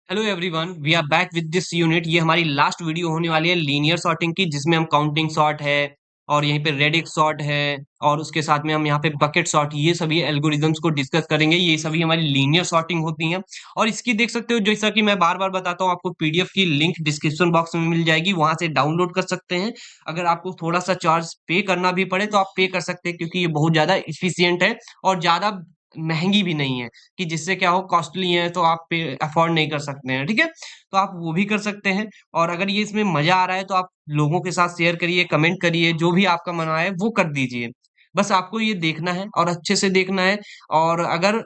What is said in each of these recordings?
Hello everyone, we are back with this unit. ये हमारी last video होने वाली है लीनियर सॉर्टिंग की, जिसमें हम काउंटिंग सॉर्ट है और यहीं पे रेडिक्स सॉर्ट है और उसके साथ में हम यहाँ पे बकेट सॉर्ट, ये सभी एल्गोरिदम्स को डिस्कस करेंगे। ये सभी हमारी लीनियर सॉर्टिंग होती हैं और इसकी देख सकते हो, जैसा कि मैं बार बार बताता हूँ, आपको पीडीएफ की लिंक डिस्क्रिप्शन बॉक्स में मिल जाएगी, वहां से डाउनलोड कर सकते हैं। अगर आपको थोड़ा सा चार्ज पे करना भी पड़े तो आप पे कर सकते हैं, क्योंकि ये बहुत ज्यादा इफिशियंट है और ज्यादा महंगी भी नहीं है कि जिससे क्या हो, कॉस्टली है तो आप पे अफोर्ड नहीं कर सकते हैं। ठीक है, तो आप वो भी कर सकते हैं। और अगर ये इसमें मजा आ रहा है तो आप लोगों के साथ शेयर करिए, कमेंट करिए, जो भी आपका मन आए वो कर दीजिए। बस आपको ये देखना है और अच्छे से देखना है। और अगर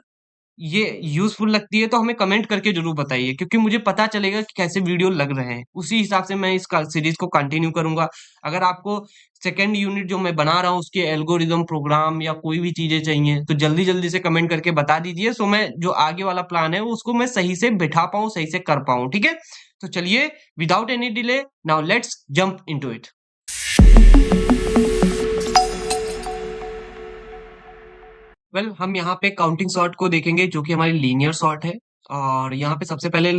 ये यूज़फुल लगती है तो हमें कमेंट करके ज़रूर बताइए, क्योंकि मुझे पता चलेगा कि कैसे वीडियो लग रहे हैं। उसी हिसाब से मैं इस का सीरीज़ को कंटिन्यू करूँगा। अगर आपको सेकंड यूनिट जो मैं बना रहा हूँ उसके एल्गोरिदम प्रोग्राम या कोई भी चीज़ें चाहिए तो जल्दी-जल्दी से कमेंट करके बता दीजिए, सो मैं जो आगे वाला प्लान है उसको मैं सही से बिठा पाऊँ, सही से कर पाऊँ। ठीक है? तो चलिए, without any delay, now let's jump into it. हम यहाँ पे काउंटिंग सॉर्ट को देखेंगे, जो कि हमारी लीनियर सॉर्ट है। और यहाँ पे सबसे पहले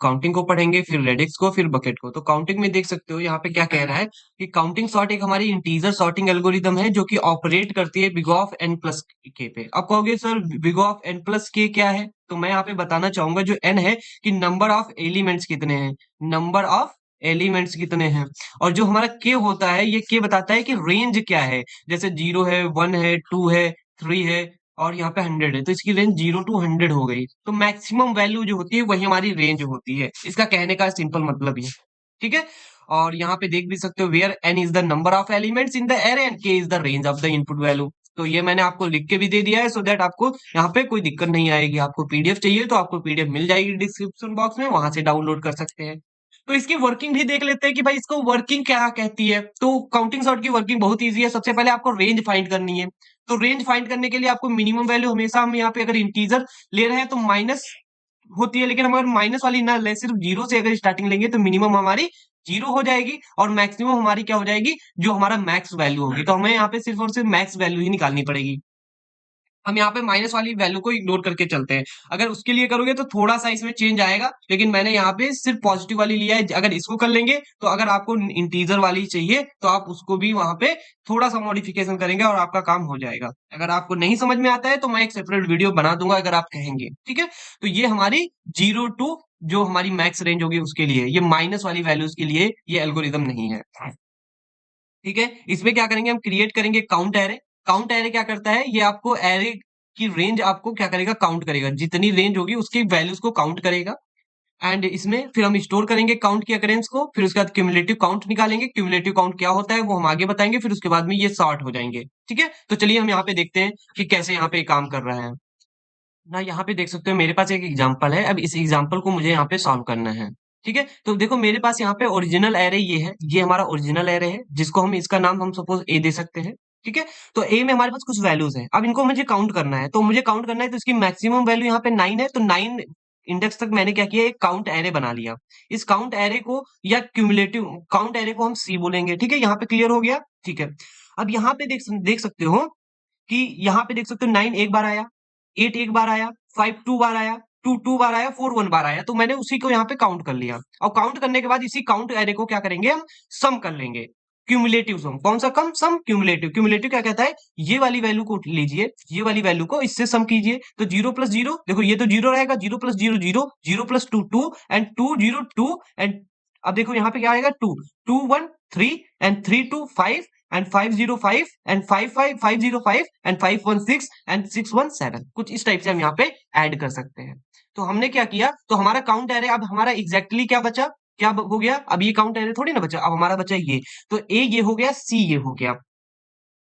काउंटिंग को पढ़ेंगे, फिर रेडिक्स को, फिर बकेट को। तो काउंटिंग में देख सकते हो यहाँ पे क्या कह रहा है कि काउंटिंग सॉर्ट एक हमारी इंटीजर सॉर्टिंग एल्गोरिदम है, जो कि ऑपरेट करती है बिग ऑफ एन प्लस के पे। अब कहोगे sir, big of n plus के क्या है? तो मैं यहाँ पे बताना चाहूंगा, जो एन है कि नंबर ऑफ एलिमेंट्स कितने हैं, नंबर ऑफ एलिमेंट्स कितने हैं। और जो हमारा के होता है, ये के बताता है कि रेंज क्या है। जैसे 0 है, 1 है, 2 है, 3 है और यहाँ पे 100 है, तो इसकी रेंज 0 to 100 हो गई। तो मैक्सिमम वैल्यू जो होती है वही हमारी रेंज होती है। इसका कहने का सिंपल मतलब ये। ठीक है, और यहाँ पे देख भी सकते हो, where n is the number of elements in the array and k is the range of the input value. तो ये मैंने आपको लिख के भी दे दिया है, सो दैट आपको यहाँ पे कोई दिक्कत नहीं आएगी। आपको पीडीएफ चाहिए तो आपको पीडीएफ मिल जाएगी डिस्क्रिप्शन बॉक्स में, वहां से डाउनलोड कर सकते हैं। तो इसकी वर्किंग भी देख लेते हैं कि भाई इसको वर्किंग क्या कहती है। तो काउंटिंग सॉर्ट की वर्किंग बहुत ईजी है। सबसे पहले आपको रेंज फाइंड करनी है। तो रेंज फाइंड करने के लिए आपको मिनिमम वैल्यू हमेशा, हम यहाँ पे अगर इंटीजर ले रहे हैं तो माइनस होती है, लेकिन हम अगर माइनस वाली ना ले, सिर्फ जीरो से अगर स्टार्टिंग लेंगे तो मिनिमम हमारी जीरो हो जाएगी और मैक्सिमम हमारी क्या हो जाएगी, जो हमारा मैक्स वैल्यू होगी। तो हमें यहाँ पे सिर्फ और सिर्फ मैक्स वैल्यू ही निकालनी पड़ेगी। हम यहाँ पे माइनस वाली वैल्यू को इग्नोर करके चलते हैं। अगर उसके लिए करोगे तो थोड़ा सा इसमें चेंज आएगा, लेकिन मैंने यहाँ पे सिर्फ पॉजिटिव वाली लिया है। अगर इसको कर लेंगे तो अगर आपको इंटीजर वाली चाहिए तो आप उसको भी वहां पे थोड़ा सा मॉडिफिकेशन करेंगे और आपका काम हो जाएगा। अगर आपको नहीं समझ में आता है तो मैं एक सेपरेट वीडियो बना दूंगा, अगर आप कहेंगे। ठीक है, तो ये हमारी 0 to जो हमारी मैक्स रेंज होगी उसके लिए, ये माइनस वाली वैल्यूज के लिए ये एल्गोरिदम नहीं है। ठीक है, इसमें क्या करेंगे, हम क्रिएट करेंगे काउंट एरे। काउंट एरे क्या करता है, ये आपको एरे की रेंज आपको क्या करेगा, काउंट करेगा। जितनी रेंज होगी उसकी वैल्यूज को काउंट करेगा। एंड इसमें फिर हम स्टोर करेंगे काउंट की अकरेंस को, फिर उसके बाद क्यूमुलेटिव काउंट निकालेंगे। क्यूमुलेटिव काउंट क्या होता है वो हम आगे बताएंगे, फिर उसके बाद में ये सॉर्ट हो जाएंगे। ठीक है, तो चलिए हम यहाँ पे देखते हैं कि कैसे यहाँ पे काम कर रहा है ना। यहाँ पे देख सकते हो मेरे पास एक एग्जांपल है। अब इस एग्जांपल को मुझे यहाँ पे सॉल्व करना है। ठीक है, तो देखो मेरे पास यहाँ पे ओरिजिनल एरे ये है, ये हमारा ओरिजिनल एरे है, जिसको हम, इसका नाम हम सपोज ए दे सकते हैं। ठीक है, तो ए में हमारे पास कुछ वैल्यूज है। अब इनको मुझे काउंट करना है, तो मुझे काउंट करना है तो इसकी मैक्सिमम वैल्यू यहाँ पे 9 है। तो 9 इंडेक्स तक मैंने क्या किया, एक काउंट एरे बना लिया। इस काउंट एरे को या क्यूमुलेटिव काउंट एरे को हम सी बोलेंगे। ठीक है, यहाँ पे क्लियर हो गया। ठीक है, अब यहाँ पे देख सकते हो कि यहाँ पे देख सकते हो 9 एक बार आया, 8 एक बार आया, 5 2 बार आया, 2 2 बार आया, 4 1 बार आया। तो मैंने उसी को यहाँ पे काउंट कर लिया। और काउंट करने के बाद इसी काउंट एरे को क्या करेंगे, हम सम कर लेंगे। क्यूमुलेटिव सम, कौन सा कम सम, क्यूमुलेटिव। क्यूमुलेटिव क्या कहता है, ये वाली वैल्यू को लीजिए, ये वाली वैल्यू को इससे सम कीजिए। तो 0 प्लस 0, देखो ये तो 0 रहेगा, 0 प्लस 0 0, 0 प्लस 2 2 एंड 2 0 2 एंड अब देखो यहाँ पे क्या आएगा, 2 2 1 3 and 3 2 5 and 505 and 55 505 and 516 and 617। कुछ इस टाइप से हम यहाँ पे ऐड कर सकते हैं। तो हमने क्या किया, तो हमारा काउंट एरे अब हमारा एग्जैक्टली क्या बचा, क्या हो गया, अब ये काउंट एरे थोड़ी ना बचा, अब हमारा बचा ये। तो ए ये हो गया, सी ये हो गया।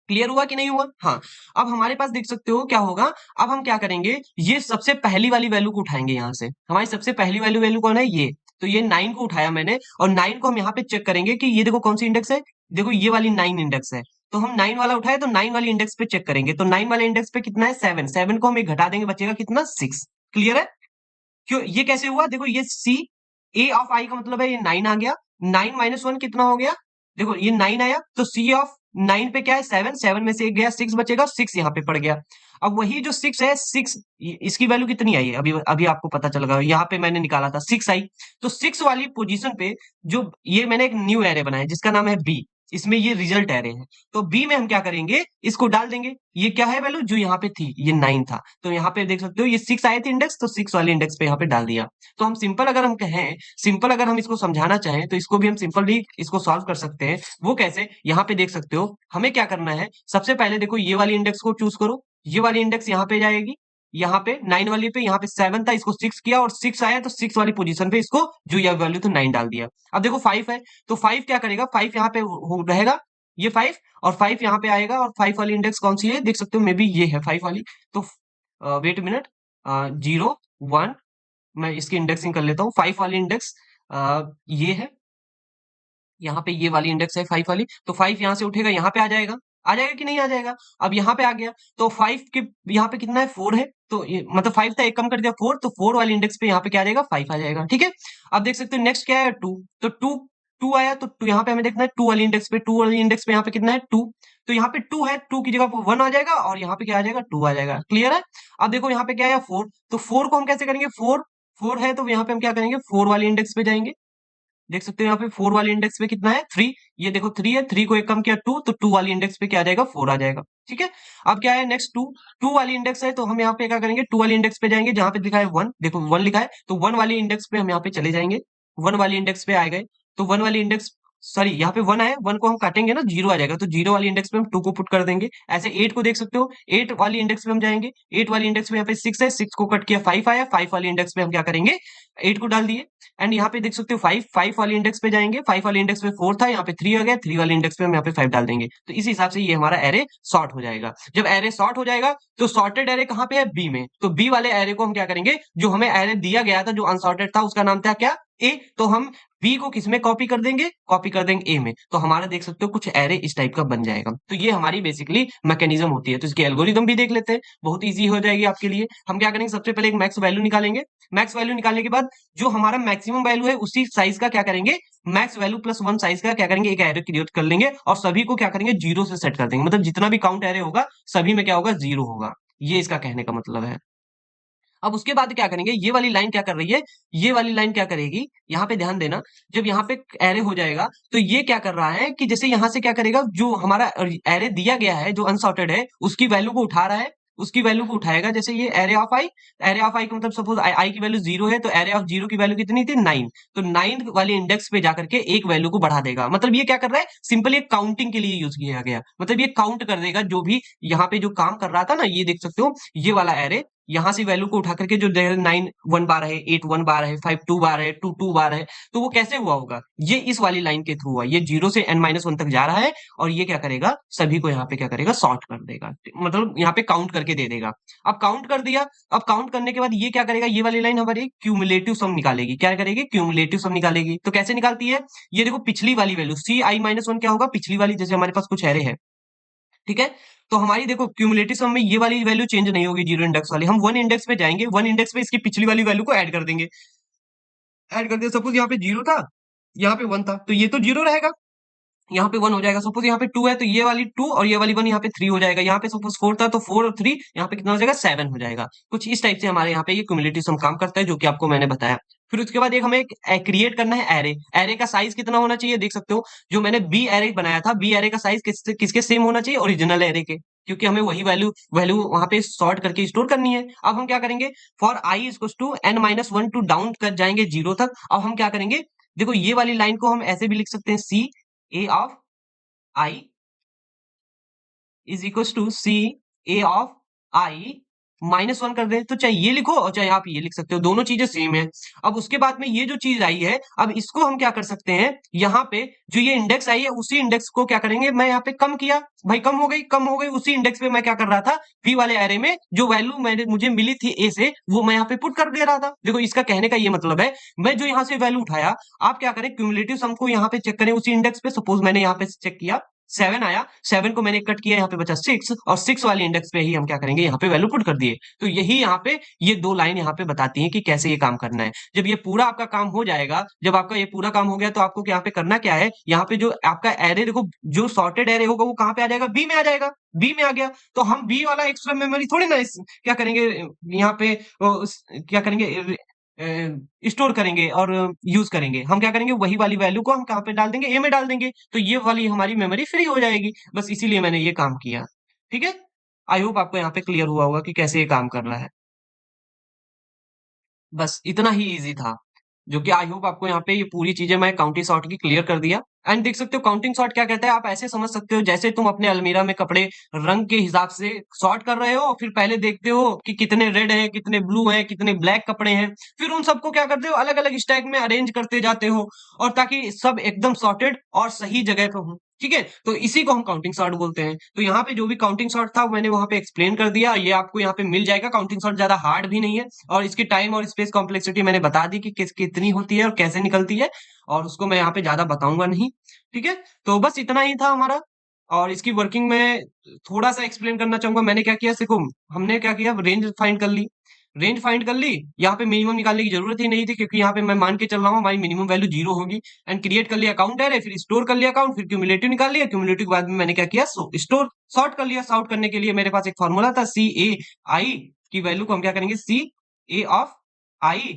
क्लियर हुआ कि नहीं हुआ? हाँ, अब हमारे पास देख सकते हो क्या होगा। अब हम क्या करेंगे, ये सबसे पहली वाली वैल्यू को उठाएंगे। यहाँ से हमारी सबसे पहली वैल्यू कौन है, ये। तो ये 9 को उठाया मैंने, और 9 को हम यहाँ पे चेक करेंगे कि ये देखो कौन सी इंडेक्स है। देखो ये वाली 9 इंडेक्स है। तो हम 9 वाला उठाए तो 9 वाली इंडेक्स पे चेक करेंगे। तो 9 वाले इंडेक्स पे कितना है, 7। 7 को हम एक घटा देंगे, बचेगा कितना, 6। क्लियर है? क्यों, ये कैसे हुआ, देखो ये सी ए ऑफ आई का मतलब है ये 9 आ गया। 9 माइनस 1 कितना हो गया, देखो ये 9 आया, तो सी ऑफ 9 पे क्या है 7, 7 में से 1 गया 6 बचेगा, 6 यहाँ पे पड़ गया। अब वही जो 6 है 6 इसकी वैल्यू कितनी आई है अभी अभी आपको पता चलेगा, यहाँ पे मैंने निकाला था 6 आई। तो 6 वाली पोजीशन पे जो ये मैंने एक न्यू एरे बनाया जिसका नाम है बी, इसमें ये रिजल्ट एरे है। तो बी में हम क्या करेंगे, इसको डाल देंगे। ये क्या है वैल्यू जो यहाँ पे थी, ये 9 था। तो यहाँ पे देख सकते हो ये 6 आए थे इंडेक्स, तो 6 वाले इंडेक्स पे यहाँ पे डाल दिया। तो हम सिंपल अगर हम कहें, सिंपल अगर हम इसको समझाना चाहें तो इसको भी हम सिंपल भी इसको सॉल्व कर सकते हैं। वो कैसे, यहाँ पे देख सकते हो हमें क्या करना है। सबसे पहले देखो ये वाली इंडेक्स को चूज करो, ये वाली इंडेक्स यहाँ पे जाएगी, यहाँ पे 9 वाली पे, यहाँ पे 7 था, इसको 6 किया और 6 आया तो 6 वाली पोजीशन पे इसको जो ये वैल्यू था 9 डाल दिया। अब देखो 5 है तो 5 क्या करेगा, 5 यहाँ पे रहेगा, ये 5 और 5 यहाँ पे आएगा। और 5 वाली इंडेक्स कौन सी है देख सकते हो, मे बी ये है 5 वाली। तो वेट मिनट, 0 1, मैं इसकी इंडेक्सिंग कर लेता हूँ। 5 वाली इंडेक्स ये है, यहाँ पे ये वाली इंडेक्स है 5 वाली। तो 5 यहाँ से उठेगा, यहाँ पे आ जाएगा, आ जाएगा कि नहीं आ जाएगा। अब यहाँ पे आ गया तो 5 के यहाँ पे कितना है 4 है, तो ये मतलब 5 था, एक कम कर दिया 4, तो 4 वाली इंडेक्स पे यहाँ पे क्या आ जाएगा 5 आ जाएगा। ठीक है, अब देख सकते हो नेक्स्ट क्या है 2, तो 2 2 आया तो 2 यहाँ पे हमें देखना है 2 वाली इंडेक्स पे, 2 वाली इंडेक्स पे यहाँ पे कितना है 2, तो यहाँ पे 2 है, 2 की जगह पर 1 आ जाएगा और यहाँ पे क्या आ जाएगा 2 आ जाएगा। क्लियर है। अब देखो यहाँ पे क्या है 4, तो 4 को हम कैसे करेंगे, 4 4 है तो यहाँ पे हम क्या करेंगे 4 वाली इंडेक्स पे जाएंगे। देख सकते हो यहाँ पे 4 वाले इंडेक्स पे कितना है 3, ये देखो 3 है, 3 को एक कम किया 2, तो 2 वाली इंडेक्स पे क्या आ जाएगा 4 आ जाएगा। ठीक है, अब क्या है नेक्स्ट 2, 2 वाली इंडेक्स है तो हम यहाँ पे क्या करेंगे 2 वाली इंडेक्स पे जाएंगे, जहां पे लिखा है 1, देखो 1 लिखा है तो 1 वाली इंडेक्स पे हम यहाँ पे चले जाएंगे। 1 वाली इंडेक्स पे आ गए तो 1 वाली इंडेक्स, सॉरी यहाँ पे 1 है, 1 को हम काटेंगे ना 0 आ जाएगा, तो 0 वाली इंडेक्स पे हम 2 को पुट कर देंगे। ऐसे 8 को देख सकते हो, 8 वाली इंडेक्स पे हम जाएंगे, 8 वाली इंडेक्स पे यहाँ पे 6 है, 6 को कट किया 5 आया, 5 वाली इंडेक्स पे हम क्या करेंगे 8 को डाल दिए। एंड यहाँ पे देख सकते हो 5 5 वाली इंडेक्स पे जाएंगे, 5 वाली इंडेक्स पे 4 था, यहाँ पे 3 आ गया, 3 वाली इंडेक्स पे हम यहाँ पे 5 डाल देंगे। तो इस हिसाब से ये हमारा एरे सॉर्ट हो जाएगा। जब एरे सॉर्ट हो जाएगा तो सॉर्टेड एरे कहाँ पे है, बी में। तो बी वाले एरे को हम क्या करेंगे, जो हमें एरे दिया गया था जो अनसॉर्टेड था उसका नाम था क्या, ए, तो हम बी को किसमें कॉपी कर देंगे, कॉपी कर देंगे ए में। तो हमारा देख सकते हो कुछ एरे इस टाइप का बन जाएगा। तो ये हमारी बेसिकली मैकेनिज्म होती है। तो इसकी एल्गोरिदम भी देख लेते हैं, बहुत ईजी हो जाएगी आपके लिए। हम क्या करेंगे, सबसे पहले एक मैक्स वैल्यू निकालेंगे। मैक्स वैल्यू निकालने के बाद जो हमारा मैक्सिमम वैल्यू है उसी साइज का क्या करेंगे, मैक्स वैल्यू प्लस 1 साइज का क्या करेंगे, एक एरे क्रिएट कर लेंगे और सभी को क्या करेंगे 0 से सेट कर देंगे। मतलब जितना भी काउंट एरे होगा सभी में क्या होगा 0 होगा। ये इसका कहने का मतलब है। अब उसके बाद क्या करेंगे, ये वाली लाइन क्या कर रही है, ये वाली लाइन क्या करेगी, यहाँ पे ध्यान देना। जब यहाँ पे एरे हो जाएगा तो ये क्या कर रहा है कि जैसे यहाँ से क्या करेगा, जो हमारा एरे दिया गया है जो अनसॉर्टेड है उसकी वैल्यू को उठा रहा है, उसकी वैल्यू को उठाएगा। जैसे ये array of i, array of i का मतलब सपोज आई की वैल्यू 0 है तो एरे ऑफ 0 की वैल्यू कितनी थी 9, तो 9 वाले इंडेक्स पे जाकर के एक वैल्यू को बढ़ा देगा। मतलब ये क्या कर रहा है, सिंपली एक काउंटिंग के लिए यूज किया गया। मतलब ये काउंट कर देगा जो भी यहाँ पे जो काम कर रहा था ना, ये देख सकते हो ये वाला एरे यहां से वैल्यू को उठा करके जो 9 1 बार है, 8 1 बार है, 5 2 बार है, 2 2 बार है, तो वो कैसे हुआ होगा, ये इस वाली लाइन के थ्रू हुआ। ये 0 से n-1 तक जा रहा है और ये क्या करेगा, सभी को यहाँ पे क्या करेगा सॉर्ट कर देगा, मतलब यहाँ पे काउंट करके दे देगा। अब काउंट कर दिया, अब काउंट करने के बाद ये क्या करेगा, ये वाली लाइन हमारी क्यूमुलेटिव सम निकालेगी। क्या करेगी, क्यूमुलेटिव सम निकालेगी। तो कैसे निकालती है, ये देखो पिछली वाली वैल्यू ci-1 क्या होगा, पिछली वाली जैसे हमारे पास कुछ एरे है, ठीक है, तो हमारी देखो क्यूमुलेटिव सम में ये वाली वैल्यू चेंज नहीं होगी, 0 इंडेक्स वाली। हम 1 इंडेक्स पे जाएंगे, 1 इंडेक्स पे इसकी पिछली वाली वैल्यू को ऐड कर देंगे, ऐड कर दिया। सपोज यहाँ पे 0 था, यहाँ पे 1 था, तो ये तो 0 रहेगा, यहाँ पे 1 हो जाएगा। सपोज यहाँ पे 2 है तो ये वाली 2 और ये वाली 1 यहाँ पे 3 हो जाएगा। यहाँ पे सपोज 4 था तो 4 और 3 यहाँ पे कितना हो जाएगा 7 हो जाएगा। कुछ इस टाइप से हमारे यहाँ पे ये क्यूमुलेटिव सम काम करता है, जो कि आपको मैंने बताया। फिर उसके बाद एक हमें क्रिएट करना है एरे। एरे का साइज कितना होना चाहिए, देख सकते हो जो मैंने बी एरे बनाया था, बी एरे का साइज किसके सेम होना चाहिए, ओरिजिनल एरे के, क्योंकि हमें वही वैल्यू वैल्यू वहां पे सॉर्ट करके स्टोर करनी है। अब हम क्या करेंगे, for i is to n-1 to down कर जाएंगे 0 तक। अब हम क्या करेंगे, देखो ये वाली लाइन को हम ऐसे भी लिख सकते हैं, c a of i is equal to c a of i -1 कर दें, तो चाहे ये लिखो और चाहे आप ये लिख सकते हो, दोनों चीजें सेम है। अब उसके बाद में ये जो चीज आई है, अब इसको हम क्या कर सकते हैं, यहाँ पे जो ये इंडेक्स आई है उसी इंडेक्स को क्या करेंगे, मैं यहाँ पे कम किया, भाई कम हो गई, कम हो गई। उसी इंडेक्स पे मैं क्या कर रहा था, बी वाले एरे में जो वैल्यू मुझे मिली थी ए से, वो मैं यहाँ पे पुट कर दे रहा था। देखो इसका कहने का ये मतलब है, मैं जो यहाँ से वैल्यू उठाया, आप क्या करें क्यूमुलेटिव सम को यहाँ पे चेक करें उसी इंडेक्स पे। सपोज मैंने यहाँ पे चेक किया 7 आया, 7 को मैंने कट किया, यहाँ पे बचा 6 और 6 वाले इंडेक्स पे ही हम क्या करेंगे, यहाँ पे वैल्यू पुट कर दिए। तो यही यहाँ पे ये 2 लाइन यहाँ पे बताती हैं कि कैसे ये काम करना है। जब ये पूरा आपका काम हो जाएगा, जब आपका ये पूरा काम हो गया तो आपको यहाँ पे करना क्या है, यहाँ पे जो आपका एरे देखो, जो सॉर्टेड एरे होगा वो कहाँ पे आ जाएगा, बी में आ जाएगा। बी में आ गया तो हम बी वाला एक्स्ट्रा मेमोरी थोड़ी ना क्या करेंगे, यहाँ पे क्या करेंगे, स्टोर करेंगे और यूज करेंगे। हम क्या करेंगे, वही वाली वैल्यू को हम कहाँ पे डाल देंगे, ए में डाल देंगे, तो ये वाली हमारी मेमोरी फ्री हो जाएगी। बस इसीलिए मैंने ये काम किया। ठीक है, आई होप आपको यहाँ पे क्लियर हुआ होगा कि कैसे ये काम कर रहा है। बस इतना ही इजी था, जो कि आई होप आपको यहाँ पे ये पूरी चीजें मैं काउंटिंग सॉर्ट की क्लियर कर दिया। एंड देख सकते हो काउंटिंग सॉर्ट क्या कहता है, आप ऐसे समझ सकते हो जैसे तुम अपने अलमीरा में कपड़े रंग के हिसाब से सॉर्ट कर रहे हो, फिर पहले देखते हो कि कितने रेड हैं, कितने ब्लू हैं, कितने ब्लैक कपड़े हैं, फिर उन सबको क्या करते हो, अलग अलग स्टैक में अरेंज करते जाते हो, और ताकि सब एकदम सॉर्टेड और सही जगह पे हो। ठीक है, तो इसी को हम काउंटिंग सॉर्ट बोलते हैं। तो यहाँ पे जो भी काउंटिंग सॉर्ट था मैंने वहां पे एक्सप्लेन कर दिया, ये आपको यहाँ पे मिल जाएगा। काउंटिंग सॉर्ट ज्यादा हार्ड भी नहीं है, और इसकी टाइम और स्पेस कॉम्प्लेक्सिटी मैंने बता दी कि कितनी होती है और कैसे निकलती है, और उसको मैं यहाँ पे ज्यादा बताऊंगा नहीं। ठीक है, तो बस इतना ही था हमारा। और इसकी वर्किंग में थोड़ा सा एक्सप्लेन करना चाहूंगा। मैंने क्या किया, देखो हमने क्या किया, रेंज फाइंड कर ली। रेंज फाइंड कर ली, यहाँ पे मिनिमम निकालने की जरूरत ही नहीं थी, क्योंकि यहाँ पे मैं मान के चल रहा हूँ हमारी मिनिमम वैल्यू 0 होगी। एंड क्रिएट कर लिया अकाउंट एरे, फिर स्टोर कर लिया अकाउंट, फिर क्यूमुलेटिव निकाल लिया। क्यूमुलेटिव के बाद में मैंने क्या किया, स्टोर सॉर्ट कर लिया। सॉर्ट करने के लिए मेरे पास एक फॉर्मूला था, सी ए आई की वैल्यू को हम क्या करेंगे, सी ए ऑफ आई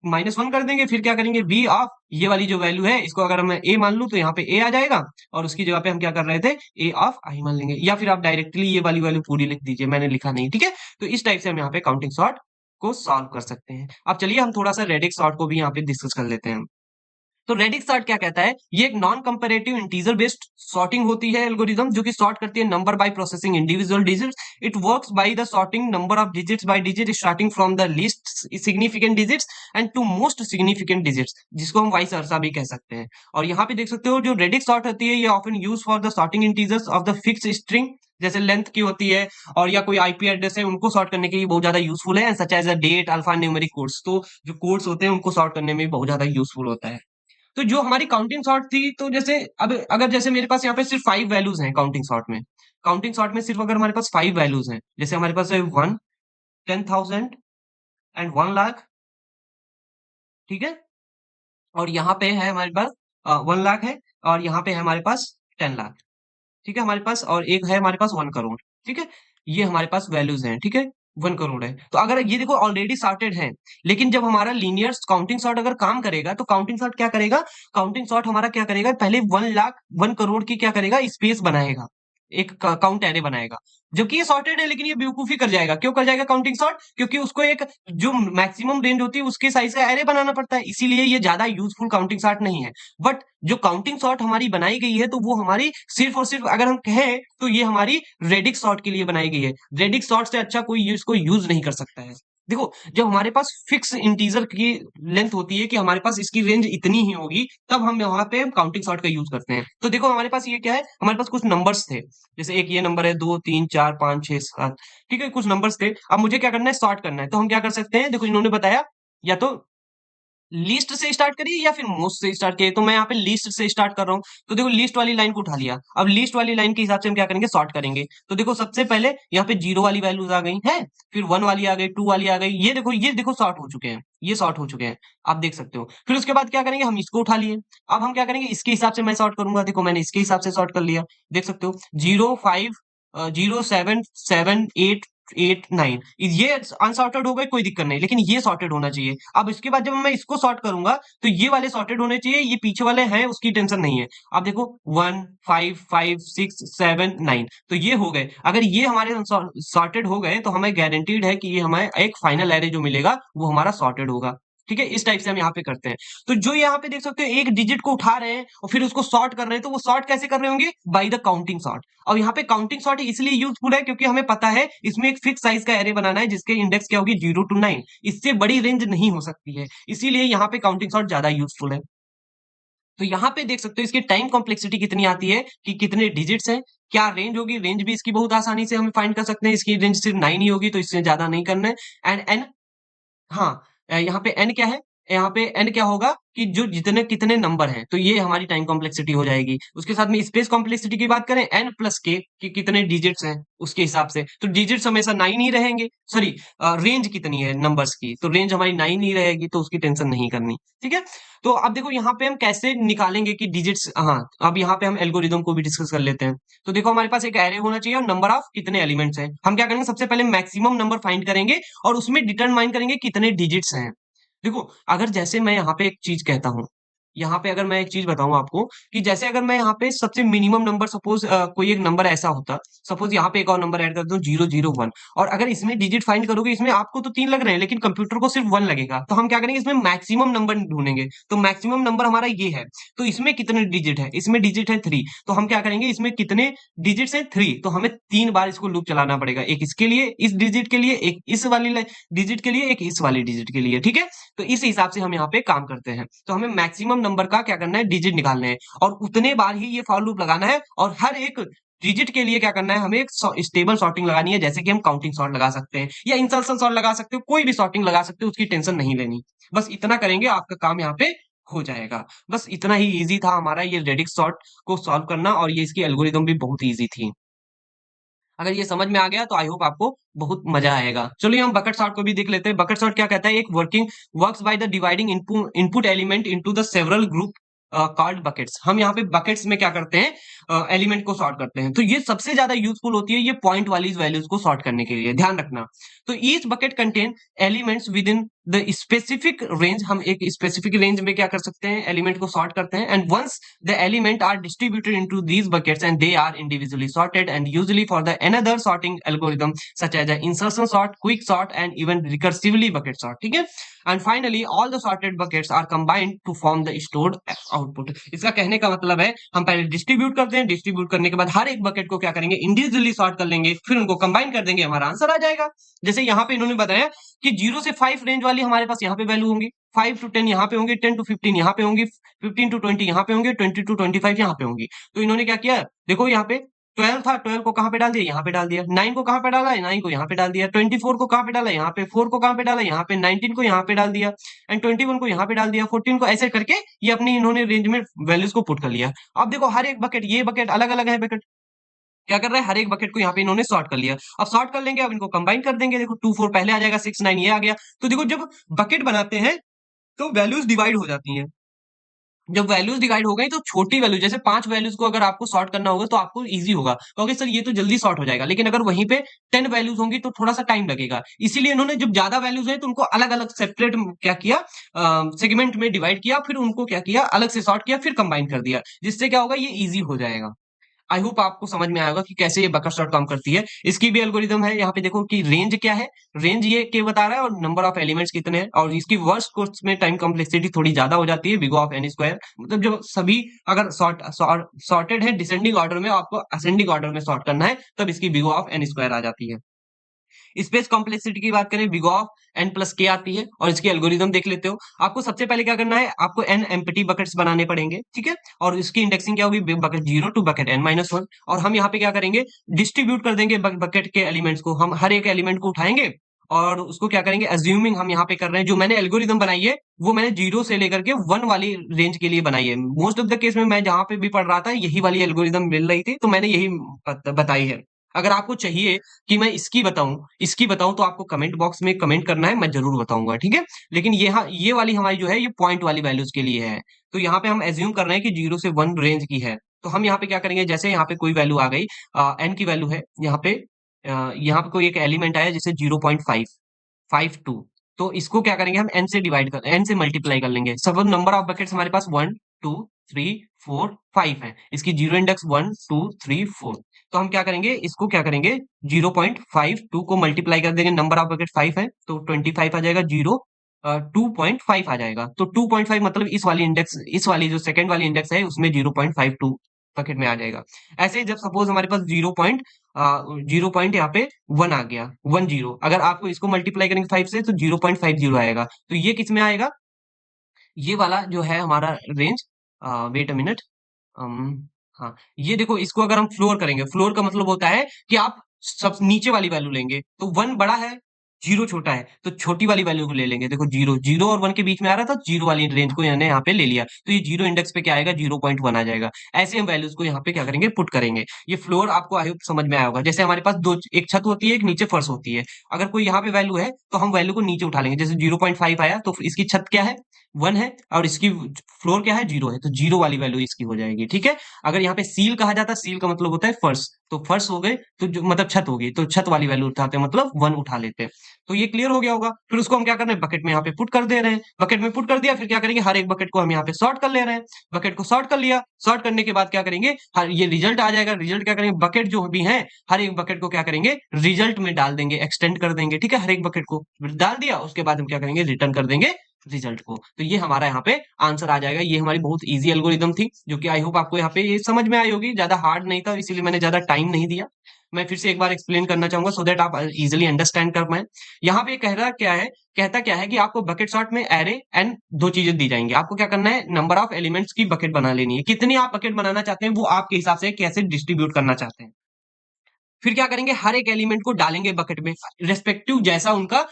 -1 कर देंगे। फिर क्या करेंगे, बी ऑफ ये वाली जो वैल्यू है, इसको अगर मैं ए मान लूं तो यहाँ पे ए आ जाएगा, और उसकी जगह पे हम क्या कर रहे थे, ए ऑफ आई मान लेंगे। या फिर आप डायरेक्टली ये वाली वैल्यू पूरी लिख दीजिए, मैंने लिखा नहीं। ठीक है, तो इस टाइप से हम यहाँ पे काउंटिंग सॉर्ट को सॉल्व कर सकते हैं। अब चलिए हम थोड़ा सा रेडिक्स सॉर्ट को भी यहाँ पे डिस्कस कर लेते हैं। तो रेडिक्स सॉर्ट क्या कहता है, ये एक non comparative integer based sorting होती है एल्गोरिदम, जो कि सॉर्ट करती है number by processing individual digits. It works by the sorting number of digits by digit, starting from the least significant digits and to most significant digits, जिसको हम vice versa भी कह सकते हैं। और यहाँ पे देख सकते हो जो रेडिक्स सॉर्ट होती है, ये often use for the sorting integers of the fix string, जैसे लेंथ की होती है, और या कोई आईपी एड्रेस है, उनको सॉर्ट करने के लिए बहुत ज्यादा यूजफुल है। Such as a date, alpha numeric codes, तो जो कोड्स होते हैं उनको सॉर्ट करने में बहुत ज्यादा यूजफुल होता है। तो जो हमारी काउंटिंग सॉर्ट थी, तो जैसे अब अगर जैसे मेरे पास यहाँ पे सिर्फ 5 वैल्यूज हैं काउंटिंग सॉर्ट में, काउंटिंग सॉर्ट में सिर्फ अगर हमारे पास 5 वैल्यूज हैं, जैसे हमारे पास है 1, 10,000 एंड 1 लाख। ठीक है, और यहाँ पे है हमारे पास 1 लाख है, और यहाँ पे है हमारे पास 10 लाख। ठीक है, हमारे पास और एक है हमारे पास 1 करोड़। ठीक है, ये हमारे पास वैल्यूज हैं। ठीक है, 1 करोड़ है, तो अगर ये देखो ऑलरेडी सॉर्टेड है, लेकिन जब हमारा लीनियर काउंटिंग सॉर्ट अगर काम करेगा तो काउंटिंग सॉर्ट क्या करेगा, काउंटिंग सॉर्ट हमारा क्या करेगा, पहले 1 लाख 1 करोड़ की क्या करेगा, स्पेस बनाएगा, एक काउंट एरे बनाएगा। जबकि ये सॉर्टेड है, लेकिन ये बेवकूफी कर जाएगा। क्यों कर जाएगा काउंटिंग सॉर्ट, क्योंकि उसको एक जो मैक्सिमम रेंज होती है उसके साइज का एरे बनाना पड़ता है, इसीलिए ये ज्यादा यूजफुल काउंटिंग सॉर्ट नहीं है। बट जो काउंटिंग सॉर्ट हमारी बनाई गई है, तो वो हमारी सिर्फ और सिर्फ अगर हम कहें तो ये हमारी रेडिक्स सॉर्ट के लिए बनाई गई है। रेडिक्स सॉर्ट से अच्छा कोई इसको यूज नहीं कर सकता है। देखो, जब हमारे पास फिक्स इंटीजर की लेंथ होती है कि हमारे पास इसकी रेंज इतनी ही होगी, तब हम यहाँ पे काउंटिंग सॉर्ट का यूज करते हैं। तो देखो हमारे पास ये क्या है, हमारे पास कुछ नंबर्स थे, जैसे एक ये नंबर है, 2 3 4 5 6 7। ठीक है, कुछ नंबर्स थे। अब मुझे क्या करना है, सॉर्ट करना है। तो हम क्या कर सकते हैं, देखो इन्होंने बताया या तो लीस्ट से स्टार्ट करिए या फिर मोस्ट से स्टार्ट करिए, तो मैं यहाँ पे लीस्ट से स्टार्ट कर रहा हूँ। तो देखो लीस्ट वाली लाइन को उठा लिया, अब लीस्ट वाली लाइन के हिसाब से हम क्या करेंगे, सॉर्ट करेंगे। तो देखो सबसे पहले यहाँ पे 0 वाली वैल्यूज आ गई है, फिर 1 वाली आ गई, 2 वाली आ गई, ये देखो सॉर्ट हो चुके हैं, ये सॉर्ट हो चुके हैं, आप देख सकते हो। फिर उसके बाद क्या करेंगे, हम इसको उठा लिए। अब हम क्या करेंगे, इसके हिसाब से मैं सॉर्ट करूंगा। देखो मैंने इसके हिसाब से सॉर्ट कर लिया, देख सकते हो 0 5 0 7 7 8 8 9, ये अनसॉर्टेड हो गए, कोई दिक्कत नहीं, लेकिन ये सॉर्टेड होना चाहिए। अब इसके बाद जब मैं इसको सॉर्ट करूंगा तो ये वाले सॉर्टेड होने चाहिए, ये पीछे वाले हैं उसकी टेंशन नहीं है। अब देखो 1 5 5 6 7 9, तो ये हो गए। अगर ये हमारे सॉर्टेड हो गए तो हमें गारंटीड है कि ये हमें एक फाइनल एरे जो मिलेगा वो हमारा सॉर्टेड होगा। ठीक है, इस टाइप से हम यहाँ पे करते हैं। तो जो यहाँ पे देख सकते हो एक डिजिट को उठा रहे हैं और फिर उसको सॉर्ट कर रहे हैं, तो वो सॉर्ट कैसे कर रहे होंगे, बाय द काउंटिंग सॉर्ट। और यहाँ पे काउंटिंग सॉर्ट इसलिए यूजफुल है क्योंकि हमें पता है इसमें एक फिक्स साइज का एरे बनाना है जिसके इंडेक्स क्या होगी, 0 to 9। इससे बड़ी रेंज नहीं हो सकती है, इसीलिए यहाँ पे काउंटिंग सॉर्ट ज्यादा यूजफुल है। तो यहाँ पे देख सकते हो इसकी टाइम कॉम्प्लेक्सिटी कितनी आती है कि कितने डिजिट्स हैं, क्या रेंज होगी, रेंज भी इसकी बहुत आसानी से हम फाइंड कर सकते हैं। इसकी रेंज सिर्फ 9 ही होगी, तो इससे ज्यादा नहीं करना है। एंड एन, हाँ, यहाँ पे एन क्या है, यहाँ पे एन क्या होगा कि जो जितने कितने नंबर हैं, तो ये हमारी टाइम कॉम्प्लेक्सिटी हो जाएगी। उसके साथ में स्पेस कॉम्प्लेक्सिटी की बात करें, एन प्लस के कि कितने डिजिट्स हैं उसके हिसाब से, तो डिजिट्स हमेशा 9 ही रहेंगे। सॉरी, रेंज कितनी है नंबर्स की, तो रेंज हमारी 9 ही रहेगी, तो उसकी टेंशन नहीं करनी। ठीक है, तो अब देखो यहाँ पे हम कैसे निकालेंगे कि डिजिट्स, हाँ अब यहाँ पे हम एल्गोरिदम को भी डिस्कस कर लेते हैं। तो देखो हमारे पास एक एरे होना चाहिए और नंबर ऑफ कितने एलिमेंट्स हैं। हम क्या करेंगे, सबसे पहले मैक्सिमम नंबर फाइंड करेंगे और उसमें डिटरमाइन करेंगे कितने डिजिट्स हैं। देखो, अगर जैसे मैं यहाँ पे एक चीज कहता हूँ, यहाँ पे अगर मैं एक चीज बताऊं आपको कि जैसे अगर मैं यहाँ पे सबसे मिनिमम नंबर सपोज कोई एक नंबर ऐसा होता, सपोज यहाँ पे एक और नंबर ऐड कर दूं 001, और अगर इसमें डिजिट फाइंड करोगे, इसमें आपको तो 3 लग रहे हैं लेकिन कंप्यूटर को सिर्फ 1 लगेगा, तो हम क्या करेंगे, इसमें मैक्सिमम नंबर ढूंढेंगे। तो मैक्सिमम नंबर हमारा ये है, तो इसमें कितने डिजिट है, इसमें डिजिट है 3, तो हम क्या करेंगे, इसमें कितने डिजिट्स हैं 3, तो हमें 3 बार इसको लूप चलाना पड़ेगा, एक इसके लिए इस डिजिट के लिए, एक इस वाली डिजिट के लिए, एक इस वाली डिजिट के लिए। ठीक है, तो इस हिसाब से हम यहाँ पे काम करते हैं। तो हमें मैक्सिमम नंबर का क्या करना है, डिजिट निकालने हैं, और उतने बार ही ये फॉर लूप लगाना है, और हर एक डिजिट के लिए क्या करना है, हमें एक स्टेबल सॉर्टिंग लगानी है, जैसे कि हम काउंटिंग सॉर्ट लगा सकते हैं या इंसर्शन सॉर्ट लगा सकते हो, कोई भी सॉर्टिंग लगा सकते हो, उसकी टेंशन नहीं लेनी। बस इतना करेंगे, आपका काम यहाँ पे हो जाएगा। बस इतना ही इजी था हमारा ये रेडिक्स सॉर्ट को सॉल्व करना, और ये इसकी एल्गोरिदम भी बहुत इजी थी। अगर ये समझ में आ गया तो आई होप आपको बहुत मजा आएगा। चलिए हम बकेट सॉर्ट को भी देख लेते हैं। बकेट सॉर्ट क्या कहता है, एक works by the dividing input element into the several group called buckets. हम यहाँ पे बकेट्स में क्या करते हैं, एलिमेंट को सॉर्ट करते हैं। तो ये सबसे ज्यादा यूजफुल होती है ये पॉइंट वाली वैल्यूज को सॉर्ट करने के लिए, ध्यान रखना। तो each bucket contain elements with in the specific range. हम एक स्पेसिफिक रेंज में क्या कर सकते हैं, एलिमेंट को सॉर्ट करते हैं। And once the element are distributed into these buckets and they are individually sorted, and usually for the another sorting algorithm such as the insertion sort, quick sort and even recursively bucket sort. ठीक है, and finally all the sorted buckets are combined to form the stored output. इसका कहने का मतलब है, हम पहले distribute करते हैं, डिस्ट्रीब्यूट करने के बाद हर एक बकेट को क्या करेंगे, इंडिविजुअली सॉर्ट कर लेंगे, फिर उनको कंबाइन कर देंगे, हमारा आंसर आ जाएगा। जैसे यहाँ पे इन्होंने बताया कि 0 से 5 रेंज वाली हमारे पास यहाँ पे वैल्यू होंगी, 5 to 10 यहाँ पे होंगे, 10 to 15 यहाँ पे होंगी, 15 to 20 यहाँ पे होंगे, 20 to 25 यहाँ पे होंगी। तो इन्होंने क्या किया, देखो यहाँ पे 12 था, 12 को कहाँ पे डाल दिया, यहाँ पे डाल दिया। 9 को कहाँ पे डाला है, 9 को यहाँ पे डाल दिया। 24 को कहाँ पे डाला, यहाँ पे। 4 को कहाँ पे डाला, यहाँ पे। 19 को यहाँ पे डाल दिया, एंड 21 को यहाँ पे डाल दिया। 14 को ऐसे करके ये अपनी इन्होंने रेंज में वैल्यूज को पुट कर लिया। अब देखो हर एक बकेट, ये बकेट अलग अलग है, बकेट क्या कर रहा है, हर एक बकेट को यहाँ पे इन्होंने सॉर्ट कर लिया। अब सॉर्ट कर लेंगे, अब इनको कंबाइन कर देंगे। देखो 2 4 पहले आ जाएगा, 6 9 ये आ गया। तो देखो जब बकेट बनाते हैं तो वैल्यूज डिवाइड हो जाती हैं। जब वैल्यूज डिवाइड हो गई तो छोटी वैल्यू, जैसे 5 वैल्यूज को अगर आपको सॉर्ट करना होगा तो आपको इजी होगा, क्योंकि सर ये तो जल्दी सॉर्ट हो जाएगा। लेकिन अगर वहीं पे 10 वैल्यूज होंगी तो थोड़ा सा टाइम लगेगा। इसीलिए इन्होंने जब ज्यादा वैल्यूज है तो उनको अलग अलग सेपरेट क्या किया, सेगमेंट में डिवाइड किया, फिर उनको क्या किया, अलग से सॉर्ट किया, फिर कंबाइन कर दिया, जिससे क्या होगा, ये इजी हो जाएगा। आई होप आपको समझ में आएगा कि कैसे ये बकेट सॉर्ट काम करती है। इसकी भी एल्गोरिदम है। यहाँ पे देखो कि रेंज क्या है, रेंज ये के बता रहा है, और नंबर ऑफ एलिमेंट्स कितने हैं। और इसकी वर्स्ट कोर्स में टाइम कॉम्प्लेक्सिटी थोड़ी ज्यादा हो जाती है, बिग ऑफ एन स्क्वायर। मतलब जो सभी अगर सॉर्टेड है डिसेंडिंग ऑर्डर में, आपको असेंडिंग ऑर्डर में सॉर्ट करना है, तब इसकी बिग ऑफ एन स्क्वायर आ जाती है। स्पेस कॉम्प्लेक्सिटी की बात करें, बिग ऑफ एन प्लस के आती है, और इसकी एल्गोरिदम देख लेते हो। आपको सबसे पहले क्या करना है, आपको एन एम्प्टी बकेट्स बनाने पड़ेंगे, ठीक है। और इसकी इंडेक्सिंग क्या होगी, बकेट 0 टू बकेट n-1। और हम यहाँ पे क्या करेंगे, डिस्ट्रीब्यूट कर देंगे बकेट के एलिमेंट्स को। हम हर एक एलिमेंट को उठाएंगे और उसको क्या करेंगे, अज्यूमिंग हम यहाँ पे कर रहे हैं, जो मैंने एल्गोरिदम बनाई है वो मैंने 0 से लेकर के 1 वाली रेंज के लिए बनाई है। मोस्ट ऑफ द केस में मैं जहां पे भी पढ़ रहा था यही वाली एल्गोरिदम मिल रही थी, तो मैंने यही बताई है। अगर आपको चाहिए कि मैं इसकी बताऊं तो आपको कमेंट बॉक्स में कमेंट करना है, मैं जरूर बताऊंगा, ठीक है। लेकिन ये वाली हमारी जो है, ये पॉइंट वाली वैल्यूज के लिए है। तो यहाँ पे हम एज्यूम कर रहे हैं कि 0 से 1 रेंज की है। तो हम यहाँ पे क्या करेंगे, जैसे यहाँ पे कोई वैल्यू आ गई, एन की वैल्यू है यहाँ पे, यहाँ पे कोई एक एलिमेंट आया जैसे 0.552, तो इसको क्या करेंगे, हम एन से मल्टीप्लाई कर लेंगे। सब नंबर ऑफ बकेट्स हमारे पास 1 2 3 4 5 है। इसकी जीरो इंडेक्स 1 2 3 4। तो हम क्या करेंगे, इसको क्या करेंगे, 0.52 को मल्टीप्लाई कर देंगे, नंबर ऑफ बकेट 5 है तो 25 आ जाएगा, 2.5 आ जाएगा। तो 2.5 मतलब इस वाली जो सेकंड वाली इंडेक्स है उसमें 0.52 बकेट में आ जाएगा। ऐसे जब सपोज हमारे पास 0 पॉइंट यहाँ पे 1 आ गया, 10, अगर आपको इसको मल्टीप्लाई करेंगे 5 से तो 0.50 आएगा। तो ये किस में आएगा, ये वाला जो है हमारा रेंज, वेट अ मिनट, हाँ ये देखो, इसको अगर हम फ्लोर करेंगे, फ्लोर का मतलब होता है कि आप सब नीचे वाली वैल्यू लेंगे, तो 1 बड़ा है, जीरो छोटा है तो छोटी वाली वैल्यू को ले लेंगे। देखो जीरो जीरो और वन के बीच में आ रहा था, जीरो वाली रेंज को मैंने यहाँ पे ले लिया, तो ये जीरो इंडेक्स पे क्या आएगा, 0.1 आ जाएगा। ऐसे हम वैल्यूज को यहाँ पे क्या करेंगे, पुट करेंगे। ये फ्लोर आपको आई होप समझ में आया होगा। जैसे हमारे पास दो, एक छत होती है, एक नीचे फर्श होती है। अगर कोई यहाँ पे वैल्यू है तो हम वैल्यू को नीचे उठा लेंगे। जैसे 0.5 आया तो इसकी छत क्या है, 1 है, और इसकी फ्लोर क्या है, 0 है, तो जीरो वाली वैल्यू इसकी हो जाएगी। ठीक है। अगर यहाँ पे सील कहा जाता है, सील का मतलब होता है फर्श, तो फर्श हो गए तो जो मतलब छत होगी, तो छत वाली वैल्यू उठाते हैं, मतलब 1 उठा लेते हैं। तो ये क्लियर हो गया होगा। फिर उसको हम क्या कर रहे हैं, बकेट में यहाँ पे पुट कर दे रहे हैं। बकेट में पुट कर दिया, फिर क्या करेंगे, हर एक बकेट को हम यहाँ पे सॉर्ट कर ले रहे हैं। बकेट को सॉर्ट कर लिया, सॉर्ट करने के बाद क्या करेंगे, हर ये रिजल्ट आ जाएगा। रिजल्ट क्या करेंगे, बकेट जो भी है, हर एक बकेट को क्या करेंगे, रिजल्ट में डाल देंगे, एक्सटेंड कर देंगे। ठीक है, हर एक बकेट को डाल दिया, उसके बाद हम क्या करेंगे, रिटर्न कर देंगे रिजल्ट को। तो ये हमारा यहाँ पे आंसर आ जाएगा। ये हमारी बहुत इजी एल्गोरिदम थी, जो कि आई होप आपको यहाँ पे ये समझ में आई होगी। ज्यादा हार्ड नहीं था, इसीलिए मैंने ज्यादा टाइम नहीं दिया। मैं फिर से एक बार एक्सप्लेन करना चाहूंगा सो दैट आप इजिली अंडरस्टैंड कर पाए। यहाँ पे कह रहा क्या है, कहता क्या है कि आपको बकेट सॉर्ट में एरे एंड दो चीजें दी जाएंगी। आपको क्या करना है, नंबर ऑफ एलिमेंट्स की बकेट बना लेनी है। कितनी आप बकेट बनाना चाहते हैं वो आपके हिसाब से कैसे डिस्ट्रीब्यूट करना चाहते हैं। फिर क्या करेंगे, हर एक एलिमेंट को डालेंगे बकेट में, रेस्पेक्टिव जैसा उनका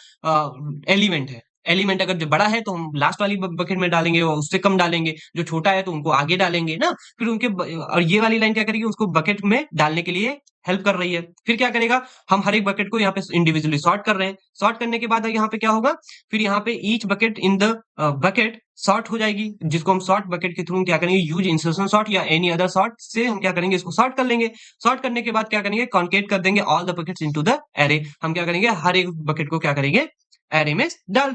एलिमेंट है। एलिमेंट अगर जो बड़ा है तो हम लास्ट वाली बकेट में डालेंगे, और उससे कम डालेंगे। जो छोटा है तो उनको आगे डालेंगे ना। फिर और ये वाली लाइन क्या करेगी, उसको बकेट में डालने के लिए हेल्प कर रही है। फिर क्या करेगा, हम हर एक बकेट को यहाँ पे इंडिविजुअली सॉर्ट कर रहे हैं। सॉर्ट करने के बाद यहाँ पे क्या होगा, फिर यहाँ पे each bucket in the bucket sort हो जाएगी, जिसको हम सॉर्ट बकेट के थ्रू क्या करेंगे, यूज इंसर्शन सॉर्ट या एनी अदर सॉर्ट से हम क्या करेंगे, इसको सॉर्ट कर लेंगे। सॉर्ट करने के बाद क्या करेंगे, कॉन्केट कर देंगे all the buckets into the array. हम क्या करेंगे, हर एक बकेट को क्या करेंगे, एरे में डाल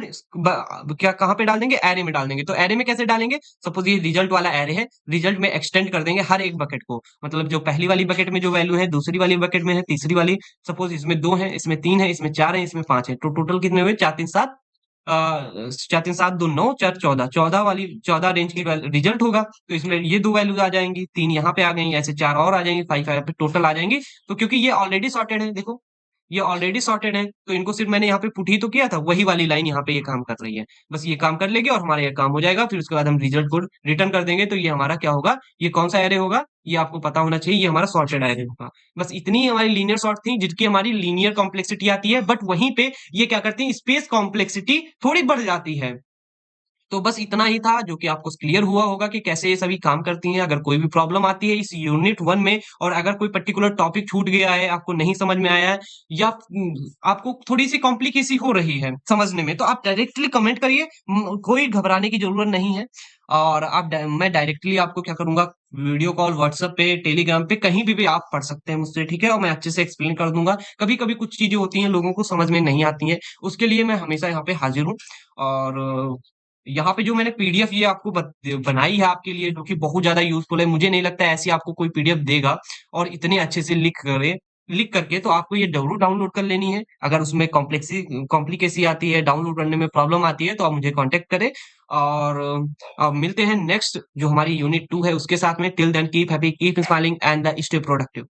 क्या कहाँ पे डाल देंगे, एरे में डाल देंगे। तो एरे में कैसे डालेंगे, सपोज ये रिजल्ट वाला एरे है, रिजल्ट में एक्सटेंड कर देंगे हर एक बकेट को। मतलब जो पहली वाली बकेट में जो वैल्यू है, दूसरी वाली बकेट में है, तीसरी वाली, सपोज इसमें 2 है, इसमें 3 है, इसमें 4 है, इसमें 5 है, तो टोटल कितने हुए, 4 3 7, 4 3 7 2 9 4 14, 14 वाली 14 रेंज की रिजल्ट होगा। तो इसमें ये दो वैल्यूज आ जाएंगी, 3 यहाँ पे आ गई, ऐसे 4 और आ जाएंगी, 5 5 पे टोटल आ जाएंगी। तो क्योंकि ये ऑलरेडी सॉर्टेड है, देखो ये ऑलरेडी सॉर्टेड है, तो इनको सिर्फ मैंने यहाँ पे पुट ही तो किया था, वही वाली लाइन यहाँ पे ये काम कर रही है। बस ये काम कर लेगी और हमारा ये काम हो जाएगा। फिर उसके बाद हम रिजल्ट को रिटर्न कर देंगे। तो ये हमारा क्या होगा, ये कौन सा एरे होगा, ये आपको पता होना चाहिए, ये हमारा सॉर्टेड एरे होगा। बस इतनी हमारी लीनियर सॉर्ट थी, जिसकी हमारी लीनियर कॉम्प्लेक्सिटी आती है। बट वहीं पे ये क्या करती है, स्पेस कॉम्प्लेक्सिटी थोड़ी बढ़ जाती है। तो बस इतना ही था, जो कि आपको क्लियर हुआ होगा कि कैसे ये सभी काम करती हैं। अगर कोई भी प्रॉब्लम आती है इस यूनिट 1 में, और अगर कोई पर्टिकुलर टॉपिक छूट गया है, आपको नहीं समझ में आया है, या आपको थोड़ी सी कॉम्प्लिकेसी हो रही है समझने में, तो आप डायरेक्टली कमेंट करिए। कोई घबराने की जरूरत नहीं है। और मैं डायरेक्टली आपको क्या करूंगा, वीडियो कॉल, व्हाट्सएप पे, टेलीग्राम पे, कहीं भी आप पढ़ सकते हैं मुझसे। ठीक है, और मैं अच्छे से एक्सप्लेन कर दूंगा। कभी कभी कुछ चीजें होती हैं लोगों को समझ में नहीं आती हैं, उसके लिए मैं हमेशा यहाँ पे हाजिर हूँ। और यहाँ पे जो मैंने पीडीएफ ये आपको बनाई है आपके लिए, जो कि बहुत ज्यादा यूजफुल है। मुझे नहीं लगता ऐसी आपको कोई पीडीएफ देगा और इतने अच्छे से लिख करके। तो आपको ये जरूर डाउनलोड कर लेनी है। अगर उसमें कॉम्प्लिकेसी आती है, डाउनलोड करने में प्रॉब्लम आती है, तो आप मुझे कांटेक्ट करें। और मिलते हैं नेक्स्ट जो हमारी यूनिट 2 है उसके साथ में। Till then keep happy, keep smiling and stay productive.